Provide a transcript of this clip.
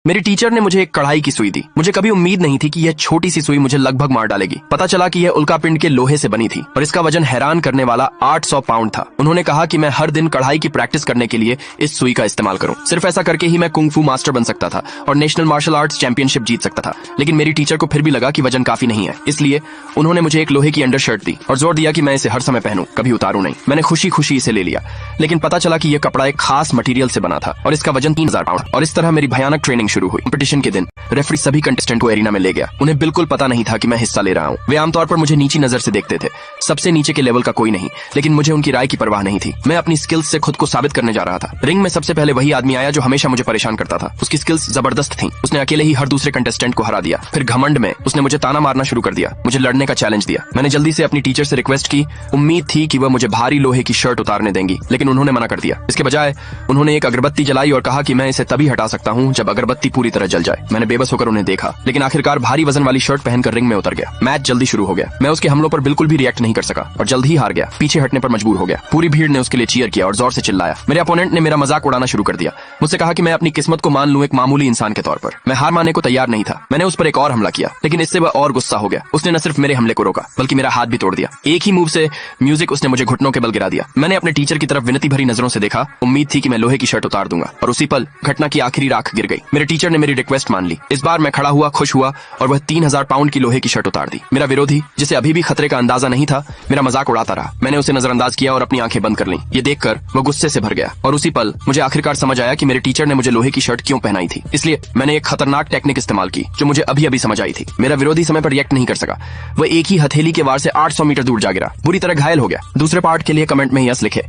मेरी टीचर ने मुझे एक कढ़ाई की सुई दी। मुझे कभी उम्मीद नहीं थी कि यह छोटी सी सुई मुझे लगभग मार डालेगी। पता चला कि यह उल्कापिंड के लोहे से बनी थी और इसका वजन हैरान करने वाला 800 पाउंड था। उन्होंने कहा कि मैं हर दिन कढ़ाई की प्रैक्टिस करने के लिए इस सुई का इस्तेमाल करूं। सिर्फ ऐसा करके ही मैं कुंग फू मास्टर बन सकता था और नेशनल मार्शल आर्ट्स चैंपियनशिप जीत सकता था। लेकिन मेरी टीचर को फिर भी लगा कि वजन काफी नहीं है, इसलिए उन्होंने मुझे एक लोहे की अंडर शर्ट दी और जोर दिया कि मैं इसे हर समय पहनूं, कभी उतारूं नहीं। मैंने खुशी खुशी इसे ले लिया, लेकिन पता चला कि यह कपड़ा एक खास मटेरियल से बना था और इसका वजन 3000 पाउंड। और इस तरह मेरी भयानक ट्रेनिंग शुरू हुई। कंपटीशन के दिन रेफरी सभी कंटेस्टेंट को एरिना में ले गया। उन्हें बिल्कुल पता नहीं था कि मैं हिस्सा ले रहा हूँ। वे आमतौर पर मुझे नीची नजर से देखते थे, सबसे नीचे के लेवल का कोई नहीं, लेकिन मुझे उनकी राय की परवाह नहीं थी। मैं अपनी स्किल्स से खुद को साबित करने जा रहा था। रिंग में सबसे पहले वही आदमी आया जो हमेशा मुझे परेशान करता था। उसकी स्किल्स जबरदस्त थीं। उसने अकेले ही हर दूसरे कंटेस्टेंट को हरा दिया। फिर घमंड में उसने मुझे ताना मारना शुरू कर दिया, मुझे लड़ने का चैलेंज दिया। मैंने जल्दी से अपनी टीचर से रिक्वेस्ट की। उम्मीद थी कि वह मुझे भारी लोहे की शर्ट उतारने देंगी, लेकिन उन्होंने मना कर दिया। इसके बजाय उन्होंने एक अगरबत्ती जलाई और कहा कि मैं इसे तभी हटा सकता हूँ जब अगरबत्ती पूरी तरह जल जाए। मैंने बेबस होकर उन्हें देखा, लेकिन आखिरकार भारी वजन वाली शर्ट पहनकर रिंग में उतर गया। मैच जल्दी शुरू हो गया। मैं उसके हमलों पर बिल्कुल भी रिएक्ट नहीं कर सका और जल्द ही हार गया। पीछे हटने पर मजबूर हो गया। पूरी भीड़ ने उसके लिए चीयर किया और जोर से चिल्लाया। मेरे अपोनेंट ने मेरा मजाक उड़ाना शुरू कर दिया। मुझसे कहा कि मैं अपनी किस्मत को मान लूं एक मामूली इंसान के तौर पर। मैं हार मानने को तैयार नहीं था। मैंने उस पर एक और हमला किया, लेकिन इससे वह और गुस्सा हो गया। उसने न सिर्फ मेरे हमले को रोका, बल्कि मेरा हाथ भी तोड़ दिया। एक ही मूव से म्यूजिक उसने मुझे घुटनों के बल गिरा दिया। मैंने अपने टीचर की तरफ विनती भरी नजरों से देखा। उम्मीद थी कि मैं लोहे की शर्ट उतार दूंगा, और उसी पल घटना की आखिरी राख गिर गई। मेरे टीचर ने मेरी रिक्वेस्ट मान ली। इस बार मैं खड़ा हुआ, खुश हुआ और वह 3000 पाउंड की लोहे की शर्ट उतार दी। मेरा विरोधी, जिसे अभी भी खतरे का अंदाजा नहीं था, मेरा मजाक उड़ाता रहा। मैंने उसे नजरअंदाज किया और अपनी आंखें बंद कर लीं। ये देखकर वह गुस्से से भर गया, और उसी पल मुझे आखिरकार समझ आया कि मेरे टीचर ने मुझे लोहे की शर्ट क्यों पहनाई थी। इसलिए मैंने एक खतरनाक टेक्निक इस्तेमाल की जो मुझे अभी अभी समझ आई थी। मेरा विरोधी समय पर रिएक्ट नहीं कर सका। वह एक ही हथेली के वार से 800 मीटर दूर जा गिरा, बुरी तरह घायल हो गया। दूसरे पार्ट के लिए कमेंट में यस लिखे।